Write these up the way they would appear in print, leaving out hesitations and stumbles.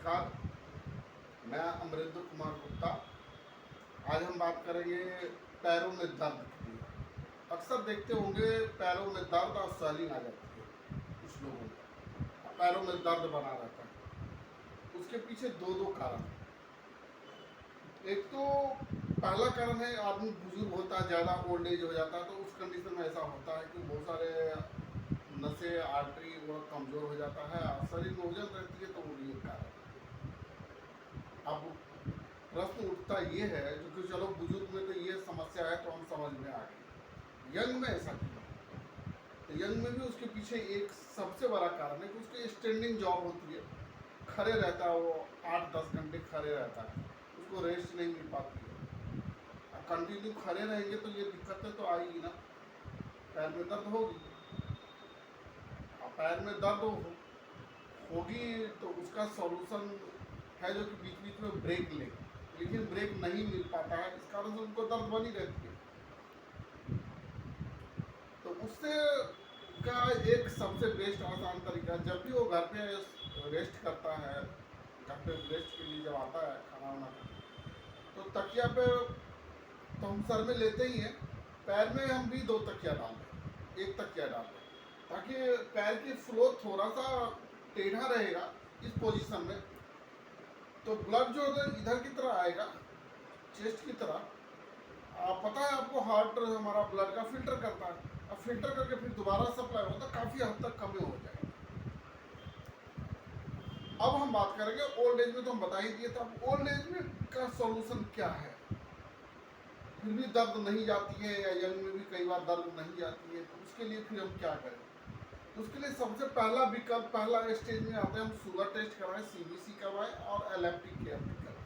नमस्कार, मैं अमरिंदर कुमार गुप्ता। आज हम बात करेंगे पैरों में दर्द की। अक्सर देखते होंगे पैरों में दर्द और स्वेलिंग आ जाती है कुछ लोगों को, पैरों में दर्द बना रहता है। उसके पीछे दो दो कारण हैं। एक तो पहला कारण है आदमी बुजुर्ग होता है, ज़्यादा ओल्ड एज हो जाता है, तो उस कंडीशन में ऐसा होता है कि बहुत सारे नसें आर्टरी वो कमज़ोर हो जाता है, शरीर में वजन रहती है, तो वो भी एक कारण है। अब प्रश्न उठता ये है जो कि चलो बुजुर्ग में तो ये समस्या है तो हम समझ में आ गए, यंग में ऐसा क्यों? तो यंग में भी उसके पीछे एक सबसे बड़ा कारण है कि उसकी स्टैंडिंग जॉब होती है, खड़े रहता है, वो 8-10 घंटे खड़े रहता है, उसको रेस्ट नहीं मिल पाती है। अब कंटिन्यू खड़े रहेंगे तो ये दिक्कतें तो आएगी ना, पैर में दर्द होगी। अब पैर में दर्द होगी तो उसका सॉल्यूशन है जो कि बीच बीच में ब्रेक ले, लेकिन ब्रेक नहीं मिल पाता है, इस कारण से उनको दर्द बनी रहती है। तो उससे का एक सबसे बेस्ट आसान तरीका, जब भी वो घर पे रेस्ट करता है, घर पे रेस्ट के लिए जब आता है खाना वाना तो तकिया पे तो हम सर में लेते ही हैं, पैर में हम भी 2 तकिया डाल दें, 1 तकिया डाल दें, ताकि पैर की फ्लो थोड़ा सा टेढ़ा रहेगा इस पोजीशन में, तो ब्लड जो है इधर की तरह आएगा, चेस्ट की तरह। पता है आपको, हार्ट हमारा ब्लड का फिल्टर करता है, अब फिल्टर करके फिर दोबारा सप्लाई होता है, काफ़ी हद तक कमी हो जाएगी। अब हम बात करेंगे ओल्ड एज में, तो हम बता ही दिए, तो अब ओल्ड एज में का सॉल्यूशन क्या है? फिर भी दर्द नहीं जाती है, या यंग में भी कई बार दर्द नहीं जाती है, तो उसके लिए फिर हम क्या करें? तो उसके लिए सबसे पहला विकल्प, पहला स्टेज में आते हैं हम शुगर टेस्ट करवाएं, सीबीसी करवाएं और एलएफटी केयर करवाएं।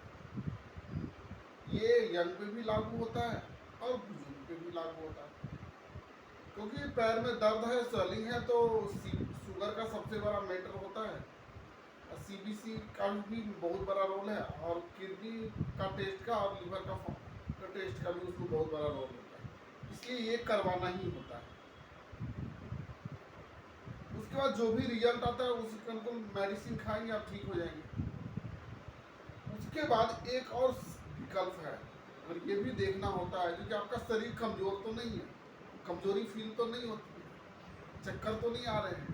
ये यंग पे भी लागू होता है और बुजुर्ग पे भी लागू होता है, क्योंकि पैर में दर्द है, स्वेलिंग है, तो शुगर का सबसे बड़ा मैटर होता है, सीबीसी का भी बहुत बड़ा रोल है, और किडनी का टेस्ट का और लिवर का टेस्ट का भी उसमें बहुत बड़ा रोल होता है, इसलिए ये करवाना ही होता है। उसके बाद जो भी रिजल्ट आता है उसके अनुकूल मेडिसिन खाएंगे, आप ठीक हो जाएंगे। उसके बाद एक और विकल्प है, और ये भी देखना होता है क्योंकि आपका शरीर कमजोर तो नहीं है, कमजोरी फील तो नहीं होती है, चक्कर तो नहीं आ रहे हैं,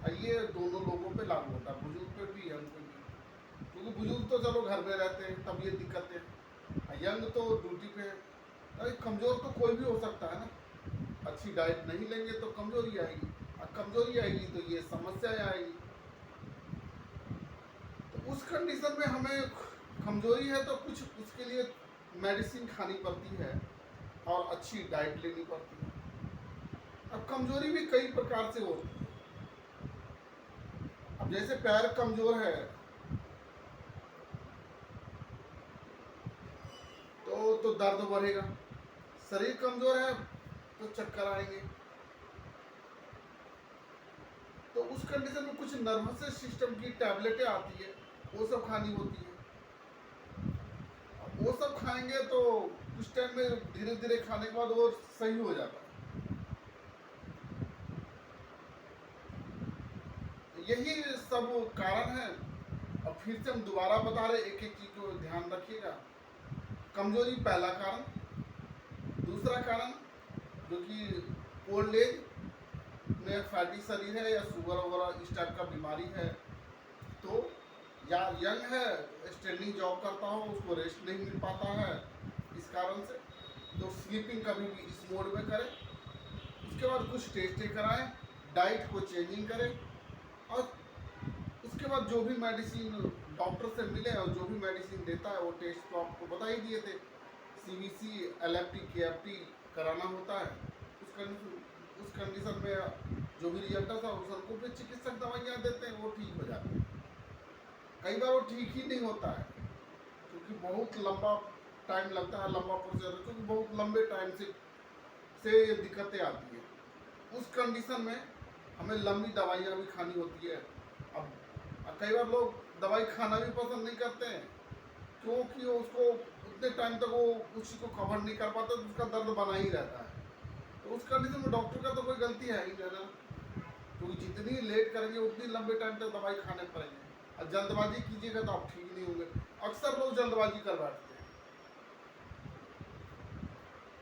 और ये दोनों लोगों पे लागू होता है, बुजुर्ग पे भी यंग पे भी। क्योंकि बुजुर्ग तो चलो घर में रहते हैं तब ये दिक्कतें, यंग तो ड्यूटी पे है। अरे कमज़ोर तो कोई भी हो सकता है ना, अच्छी डाइट नहीं लेंगे तो कमज़ोरी आएगी, और कमज़ोरी आएगी तो ये समस्याएं आएगी। तो उस कंडीशन में हमें, कमज़ोरी है तो कुछ उसके लिए मेडिसिन खानी पड़ती है और अच्छी डाइट लेनी पड़ती है। अब कमज़ोरी भी कई प्रकार से होती है। अब जैसे पैर कमज़ोर है तो दर्द बढ़ेगा, शरीर कमज़ोर है तो चक्कर आएंगे। तो उस कंडीशन में कुछ नर्वस सिस्टम की टैबलेटें आती है, वो सब खानी होती है। वो सब खाएंगे तो कुछ टाइम में धीरे धीरे खाने के बाद वो सही हो जाता है। यही सब कारण है। अब फिर से हम दोबारा बता रहे, एक एक चीज को ध्यान रखिएगा। कमजोरी पहला कारण, दूसरा कारण जो कि ओल्ड एज में फैटी शरीर है या शुगर वगैरह इस टाइप का बीमारी है, तो या यंग है, स्टैंडिंग जॉब करता हो, उसको रेस्ट नहीं मिल पाता है इस कारण से, तो स्लीपिंग कभी भी इस मोड में करें। उसके बाद कुछ टेस्ट कराएं, डाइट को चेंजिंग करें, और उसके बाद जो भी मेडिसिन डॉक्टर से मिले और जो भी मेडिसिन देता है वो टेस्ट तो आपको बता ही दिए थे, सीबीसी, एलएफटी, केएफटी कराना होता है। उस कंडीशन में जो भी रिजल्ट आता है उसको फिर चिकित्सक दवाइयाँ देते हैं, वो ठीक हो जाते हैं। कई बार वो ठीक ही नहीं होता है, क्योंकि बहुत लंबा टाइम लगता है, लंबा प्रोसेस है, क्योंकि बहुत लंबे टाइम से ये दिक्कतें आती है। उस कंडीशन में हमें लंबी दवाइयाँ भी खानी होती है। अब कई बार लोग दवाई खाना भी पसंद नहीं करते हैं, क्योंकि उसको उतने टाइम तक वो उसी को कवर नहीं कर पाते, तो उसका दर्द बना ही रहता है। तो उस कंडीशन में डॉक्टर का तो कोई गलती है ही नहीं ना, क्योंकि जितनी लेट करेंगे उतनी लंबे टाइम तक दवाई खाने पड़ेंगे। और जल्दबाजी कीजिएगा तो आप ठीक नहीं होंगे। अक्सर लोग जल्दबाजी कर बैठते हैं।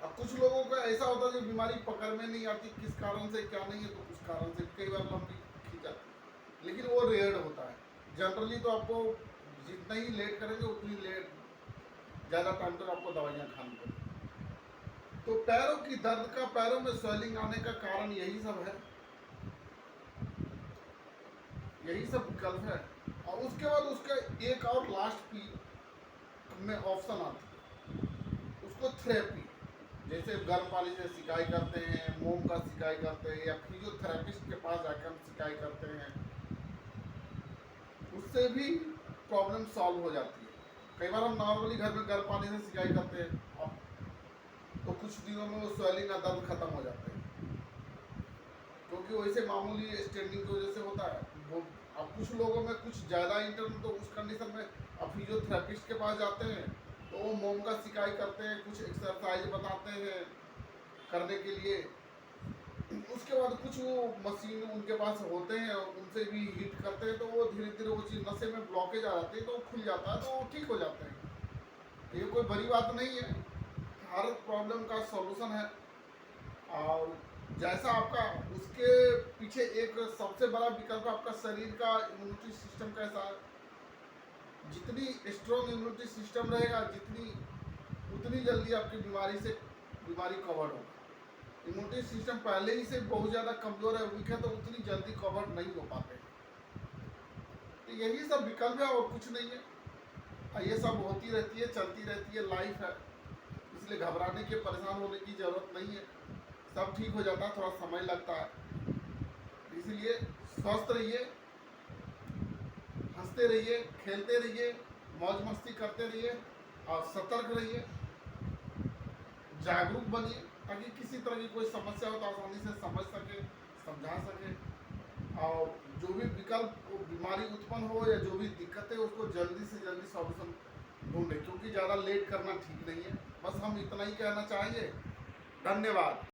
अब कुछ लोगों का ऐसा होता है कि बीमारी पकड़ में नहीं आती, किस कारण से क्या नहीं है, तो कुछ कारण से कई बार लंबी खींच जाती है, लेकिन वो रेयर होता है। जनरली तो आपको जितना ही लेट करेंगे उतनी लेट ज़्यादा टाइम तक आपको दवाइयाँ खानी पड़ेगी। तो पैरों की दर्द का, पैरों में स्वेलिंग आने का कारण यही सब है, यही सब विकल्प है। और उसके बाद उसका एक और लास्ट पी में ऑप्शन आता है, उसको थेरेपी। जैसे गर्म पानी से सिकाई करते हैं, मोम का सिकाई करते हैं, या फिजियोथेरेपिस्ट के पास जाकर हम सिकाई करते हैं, उससे भी प्रॉब्लम सॉल्व हो जाती है। कई बार हम नॉर्मली घर में गर्म पानी से सिकाई करते हैं तो कुछ दिनों में वो स्वेलिंग का दर्द खत्म हो जाता है, क्योंकि वैसे मामूली स्टैंडिंग की वजह से होता है वो। अब कुछ लोगों में कुछ ज़्यादा इंटर्न, तो उस कंडीशन में अब फिजियोथेरेपिस्ट के पास जाते हैं तो वो मोम का सिकाई करते हैं, कुछ एक्सरसाइज बताते हैं करने के लिए। उसके बाद कुछ वो मशीन उनके पास होते हैं, उनसे भी हीट करते हैं, तो वो धीरे धीरे वो चीज़ नशे में ब्लॉकेज आ जाती है, तो वो खुल जाता है, तो वो ठीक हो जाते हैं। ये कोई बड़ी बात नहीं है, हर प्रॉब्लम का सॉल्यूशन है। और जैसा आपका, उसके पीछे एक सबसे बड़ा विकल्प आपका शरीर का इम्यूनिटी सिस्टम कैसा है। जितनी स्ट्रॉन्ग इम्यूनिटी सिस्टम रहेगा, उतनी जल्दी आपकी बीमारी कवर होगा। इम्यूनिटी सिस्टम पहले ही से बहुत ज़्यादा कमज़ोर है, वीक है, तो उतनी जल्दी कवर नहीं हो पाते। तो यही सब विकल्प है और कुछ नहीं है। और ये सब होती रहती है, चलती रहती है, लाइफ है, इसलिए घबराने के, परेशान होने की ज़रूरत नहीं है। सब ठीक हो जाता है, थोड़ा समय लगता है। इसलिए स्वस्थ रहिए, हंसते रहिए, खेलते रहिए, मौज मस्ती करते रहिए, और सतर्क रहिए, जागरूक बनिए, ताकि किसी तरह की कोई समस्या हो तो आसानी से समझ सके, समझा सके। और जो भी विकल्प, बीमारी उत्पन्न हो या जो भी दिक्कत है, उसको जल्दी से जल्दी सॉल्यूशन ढूंढे, क्योंकि ज़्यादा लेट करना ठीक नहीं है। बस हम इतना ही कहना चाहेंगे। धन्यवाद।